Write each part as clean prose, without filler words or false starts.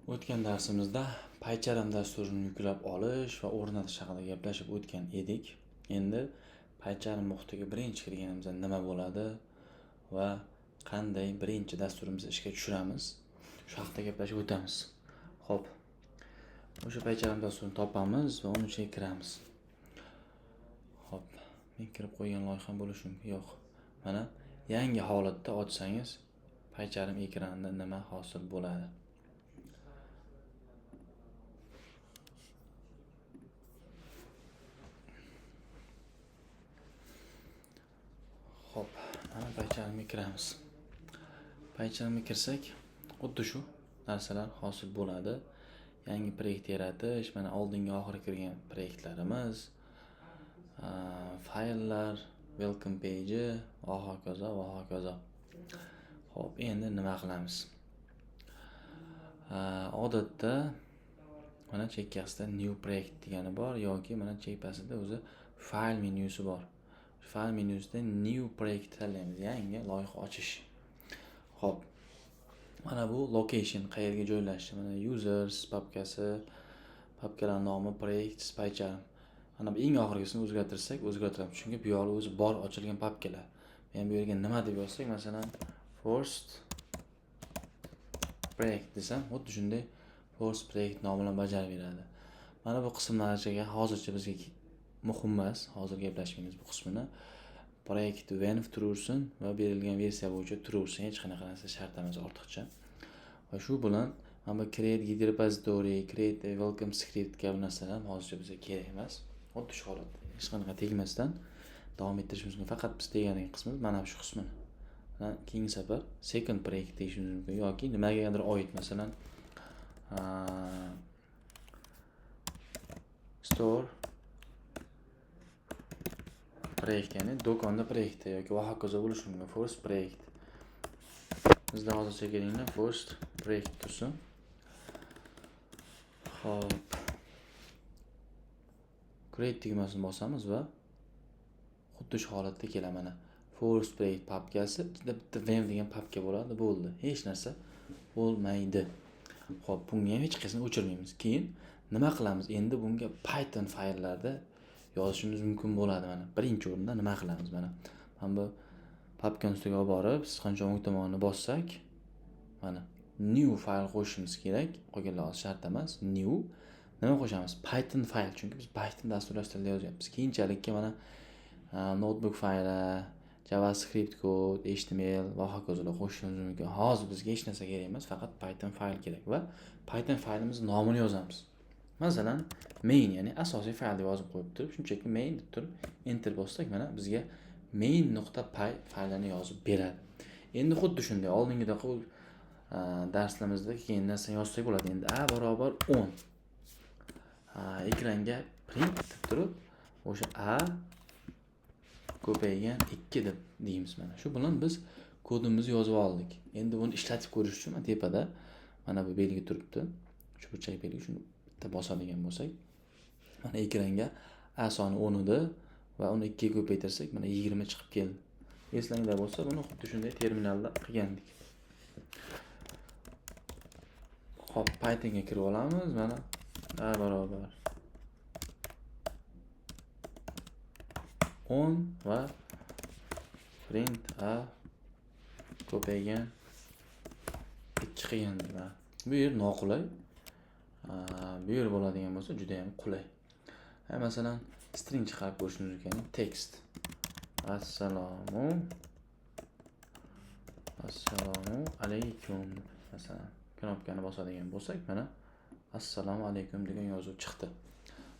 O'tgan darsimizda PyCharm dasturini yuklab olish va o'rnatish haqida gaplashib o'tgan edik. Endi PyCharm muhitiga birinchi kirganimizda nima bo'ladi va qanday birinchi dasturimizni ishga tushiramiz, shu haqida gaplashib o'tamiz. Xo'p. O'sha PyCharm dasturini topamiz va uni ichiga kiramiz. Xo'p. Men kirib qo'ygan loyiham bo'lishi mumkin. Yo'q. Mana yangi holatda ochsangiz PyCharm ekranida nima hosil bo'ladi? Xo'p, mana PyCharmga kiramiz. PyCharmga kirsak, xuddi shu narsalar hosil bo'ladi. Yangi proyekt yaratish, mana oldingi oxirgi kirgan proyektlarimiz, fayllar, welcome page va hokazo va hokazo. Xo'p, endi nima qilamiz? Odatda mana chekkasida new project degani bor yoki mana chekkasida o'zi file menyusi bor. File menyusida new project tanlaymiz, yangi loyiha ochish. Xo'p. Mana bu location qayerga joylashdi? Mana users papkasi, papkalar nomi, project, PyCharm. Mana bu eng oxirgisini o'zgartirsak, o'zgartiramiz. Chunki bu yo'li o'zi bor ochilgan papkalar. Men bu yerga nima deb yozsak, masalan, first project desam, xuddi shunday first project nomi bilan bajarib beradi. Mana bu qismlarga hozircha bizga muhim emas, hozir gaplashmaymiz bu qismini. Proyekt venv tursin va berilgan versiya bo'yicha tursin, hech qanaqa narsa shart emas ortiqcha. Va shu bilan mana create git repository, create welcome script kabi narsalar hozircha bizga kerak emas. Xuddi shu holatda hech qanaqa tegmasdan davom ettirishimiz mumkin. Faqat biz tegadigan qismi mana shu qismini. Mana keyingi safar second project deyishimiz mumkin yoki nimagadir oid, masalan, store proyekt, ya'ni do'konda proyekt yoki va hokazo bo'lishi mumkin. First project. Bizda hozircha kelinglar first project tursin. Xo'p. Create tugmasini bosamiz va xuddi shu holatda keladi. Mana first project papkasi, bitta venv degan papka bo'ladi, bo'ldi. Hech narsa bo'lmaydi. Xo'p, bunga ham hech qaysini o'chirmaymiz. Keyin nima qilamiz? Endi bunga Python fayllarda yozishimiz mumkin bo'ladi. Mana birinchi o'rinda nima qilamiz? Mana bu papkani ustiga olib borib, siz qancha o'ng tomonini bossak, mana new fayl qo'shishimiz kerak. Qolganlar shart emas. New nima qo'shamiz? Python fayl, chunki biz Python dasturlashtirishda yozyapmiz. Keyinchalikka mana notebook fayli, JavaScript kod, HTML va hokazolar qo'shishimiz mumkin. Hozir bizga hech narsa kerak emas, faqat Python fayl kerak va Python faylimizning nomini yozamiz. Masalan, main, ya'ni asosiy fayl deb yozib qo'yib turib, shunchaki main deb turib enter bossak, mana bizga main.py faylini yozib beradi. Endi xuddi shunday oldingida darslarimizda keyin narsa yozsak bo'ladi. Endi a barobar 10. Ekranga print deb turib, o'sha a ko'paygan 2 deb deymiz. Mana shu bilan biz kodimizni yozib oldik. Endi buni ishlatib ko'rish uchun tepada mana bu belgi turibdi. Shu burchak belgi, shuni bitta bosadigan bo'lsak, mana ekranga a soni 10 edi va uni 2 ga ko'paytirsak, mana 20 chiqib keldi. Eslanglar bo'lsa, buni xuddi shunday terminalda qilgandik. Xo'p, Pythonga kirib olamiz. Mana a barobar 10 va print a ko'paygan 2 qilgandik. Bu yer noqulay. Bu yer bo'ladigan bo'lsa juda ham qulay. Masalan, string chiqarib ko'rishimiz mumkin. Text. Assalomu alaykum. Masalan, knopkani bosadigan bo'lsak, mana assalomu alaykum degan yozuv chiqdi.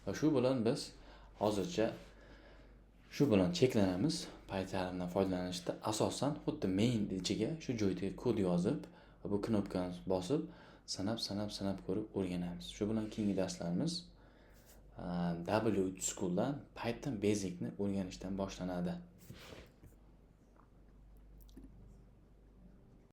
Va shu bilan biz hozircha shu bilan cheklanamiz. PyCharmdan foydalanishda asosan xuddi main ichiga shu joyga kod yozib va bu knopkani bosib sanab ko'rib o'rganamiz. Shu bilan keyingi darslarimiz W3 School'dan Python Basic'ni o'rganishdan boshlanadi.